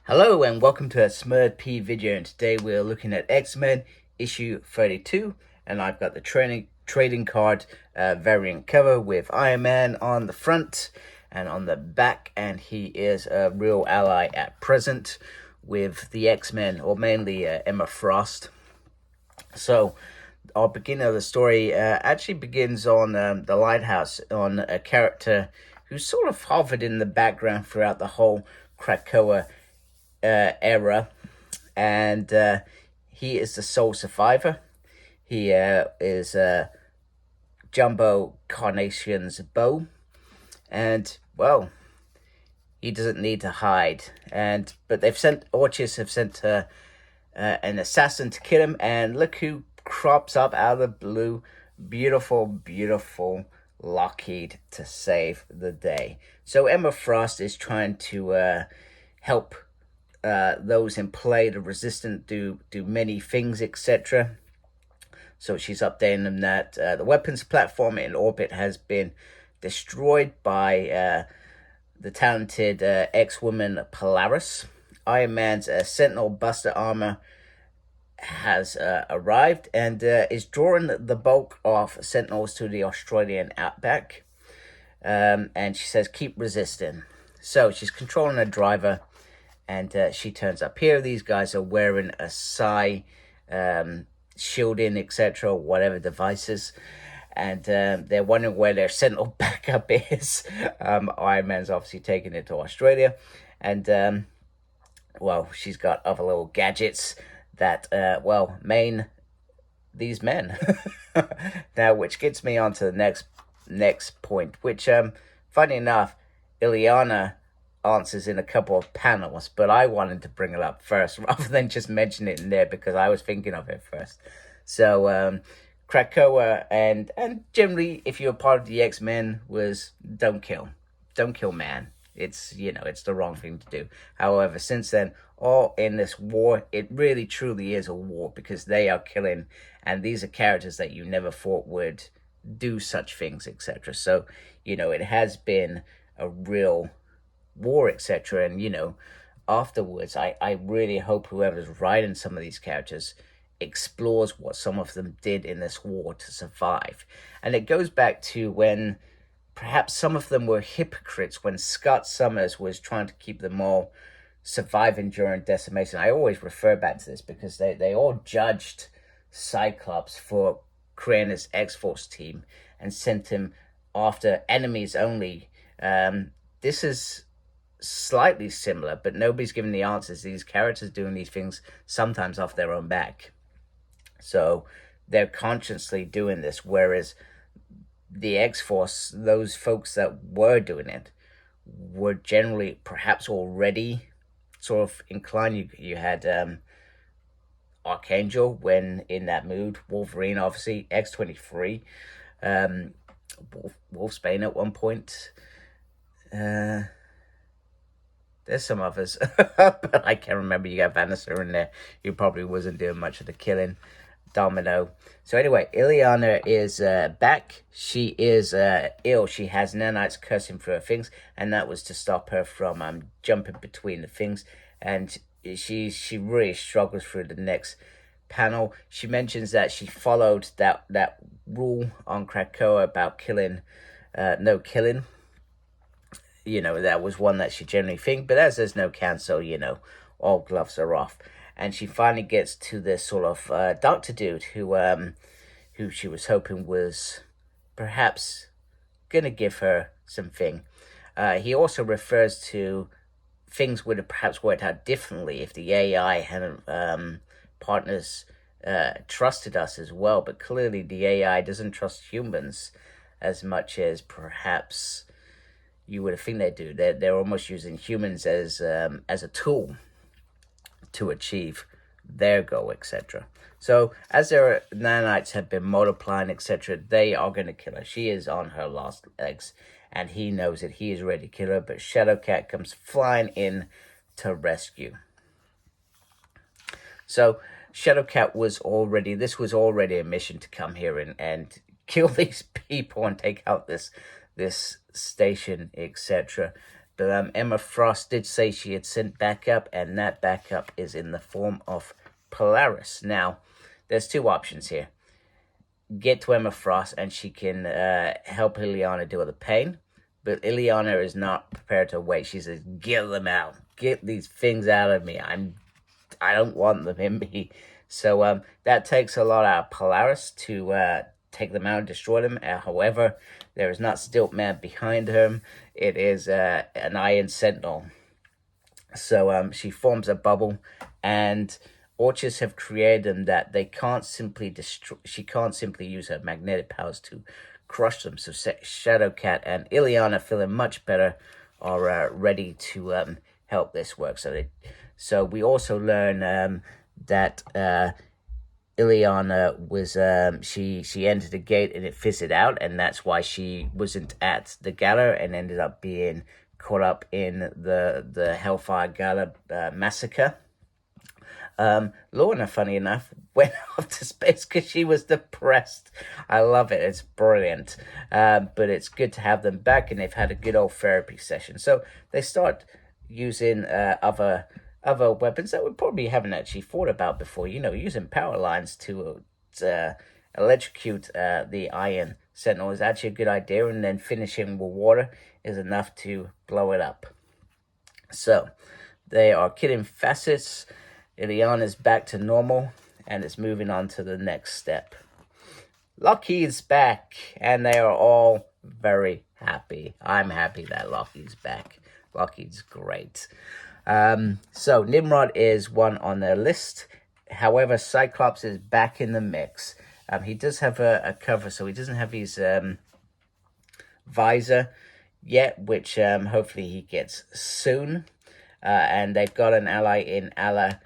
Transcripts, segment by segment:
Hello and welcome to a Smurd P video, and today we're looking at X-Men issue 32, and I've got the trading card variant cover with Iron Man on the front and on the back, and he is a real ally at present with the X-Men, or mainly Emma Frost. So our beginning of the story actually begins on the lighthouse, on a character who sort of hovered in the background throughout the whole Krakoa era, and he is the sole survivor. He is Jumbo Carnation's beau, and well, he doesn't need to hide. But Orchis have sent an assassin to kill him, and look who crops up out of the blue. Beautiful Lockheed to save the day. So Emma Frost is trying to help those in play, the resistant, do many things, etc. So she's updating them that the weapons platform in orbit has been destroyed by the talented X-Woman Polaris. Iron Man's Sentinel Buster armor has arrived and is drawing the bulk of Sentinels to the Australian outback. And she says, keep resisting. So she's controlling a driver, and she turns up here. These guys are wearing a psi shielding, etc., whatever devices. And they're wondering where their Sentinel backup is. Iron Man's obviously taking it to Australia. And, well, she's got other little gadgets that, main these men. Now, which gets me on to the next point, which, funny enough, Illyana answers in a couple of panels, but I wanted to bring it up first rather than just mention it in there because I was thinking of it first. So Krakoa and generally, if you're part of the X-Men, was don't kill man. It's it's the wrong thing to do. However, since then, all in this war, it really truly is a war because they are killing, and these are characters that you never thought would do such things, etc. So it has been a real war, etc. And afterwards, I really hope whoever's writing some of these characters explores what some of them did in this war to survive. And it goes back to when perhaps some of them were hypocrites, when Scott Summers was trying to keep them all surviving during decimation. I always refer back to this because they all judged Cyclops for creating this X-Force team and sent him after enemies only. This is slightly similar, but nobody's giving the answers. These characters doing these things sometimes off their own back. So they're consciously doing this, whereas the X-Force, those folks that were doing it, were generally perhaps already sort of inclined. You had Archangel when in that mood, Wolverine, obviously, X-23, Wolfsbane at one point. There's some others, but I can't remember. You got Vanessa in there, who probably wasn't doing much of the killing. Domino. So anyway, Illyana is back. She is ill. She has nanites cursing through her things, and that was to stop her from jumping between the things. And she really struggles through the next panel. She mentions that she followed that rule on Krakoa about killing, no killing. That was one that she generally think, but as there's no cancel, all gloves are off. And she finally gets to this sort of doctor dude who she was hoping was perhaps gonna give her something. He also refers to things would have perhaps worked out differently if the AI hadn't partners trusted us as well. But clearly the AI doesn't trust humans as much as perhaps you would think they do. They're almost using humans as a tool to achieve their goal, etc. So as their nanites have been multiplying, etc., they are going to kill her. She is on her last legs, and he knows it. He is ready to kill her, but Shadowcat comes flying in to rescue. So Shadowcat this was already a mission to come here and kill these people and take out this station, etc. But Emma Frost did say she had sent backup, and that backup is in the form of Polaris. Now, there's two options here. Get to Emma Frost, and she can help Illyana deal with the pain. But Illyana is not prepared to wait. She says, "Get them out. Get these things out of me. I don't want them in me." So that takes a lot out of Polaris to take them out and destroy them. However, there is not Stiltman behind her. It is an Iron Sentinel. So she forms a bubble, and Orchis have created them that they can't simply destroy. She can't simply use her magnetic powers to crush them. So Shadowcat and Illyana, feeling much better, are ready to help this work. So we also learn that Illyana was she entered the gate and it fizzed out, and that's why she wasn't at the gala and ended up being caught up in the Hellfire Gala massacre. Lorna, funny enough, went off to space because she was depressed. I love it. It's brilliant. But it's good to have them back, and they've had a good old therapy session. So they start using other weapons that we probably haven't actually thought about before. You know, using power lines to electrocute the Iron Sentinel is actually a good idea, and then finishing with water is enough to blow it up. So they are killing facets. Illyana's back to normal, and it's moving on to the next step. Lockheed's back, and they are all very happy. I'm happy that Lockheed's back. Lockheed's great. So Nimrod is one on their list. However, Cyclops is back in the mix. He does have a cover, so he doesn't have his visor yet, which hopefully he gets soon. And they've got an ally in Alla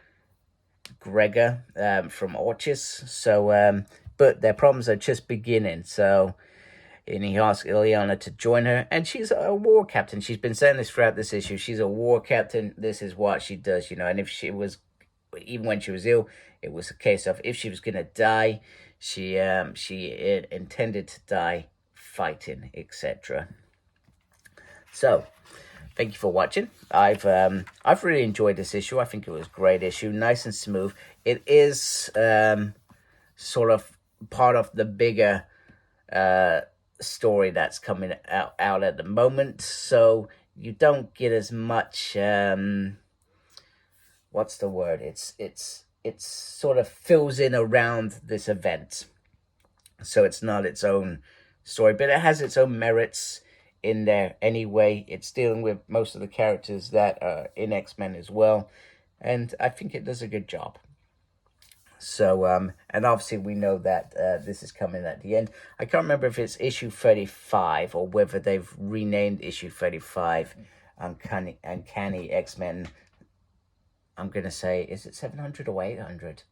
Gregor from Orchis. So, but their problems are just beginning. So, and he asks Illyana to join her, and she's a war captain. She's been saying this throughout this issue. She's a war captain. This is what she does, you know. And if she was, even when she was ill, it was a case of if she was going to die, she intended to die fighting, etc. So, thank you for watching. I've really enjoyed this issue. I think it was a great issue, nice and smooth. It is sort of part of the bigger story that's coming out at the moment, so you don't get as much what's the word, it's sort of fills in around this event, so it's not its own story, but it has its own merits in there anyway. It's dealing with most of the characters that are in X-Men as well, and I think it does a good job. So, and obviously we know that this is coming at the end. I can't remember if it's issue 35 or whether they've renamed issue 35 Uncanny X-Men. I'm going to say, is it 700 or 800?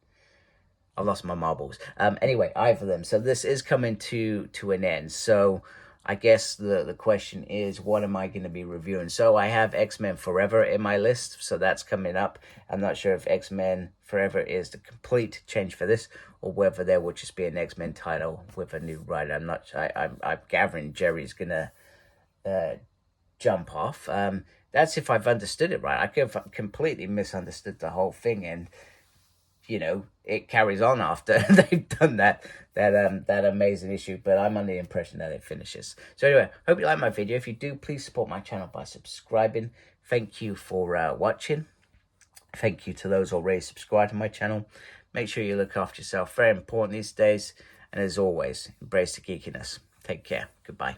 I lost my marbles. Anyway, either of them. So this is coming to an end. So I guess the question is, what am I going to be reviewing? So I have X-Men Forever in my list, so that's coming up. I'm not sure if X-Men Forever is the complete change for this, or whether there will just be an X-Men title with a new writer. I'm not sure. I'm gathering Gerry's going to jump off. That's if I've understood it right. I could have completely misunderstood the whole thing, and you know, it carries on after they've done that amazing issue, but I'm under the impression that it finishes. So anyway, hope you like my video. If you do, please support my channel by subscribing. Thank you for watching. Thank you to those already subscribed to my channel. Make sure you look after yourself. Very important these days. And as always, embrace the geekiness. Take care. Goodbye.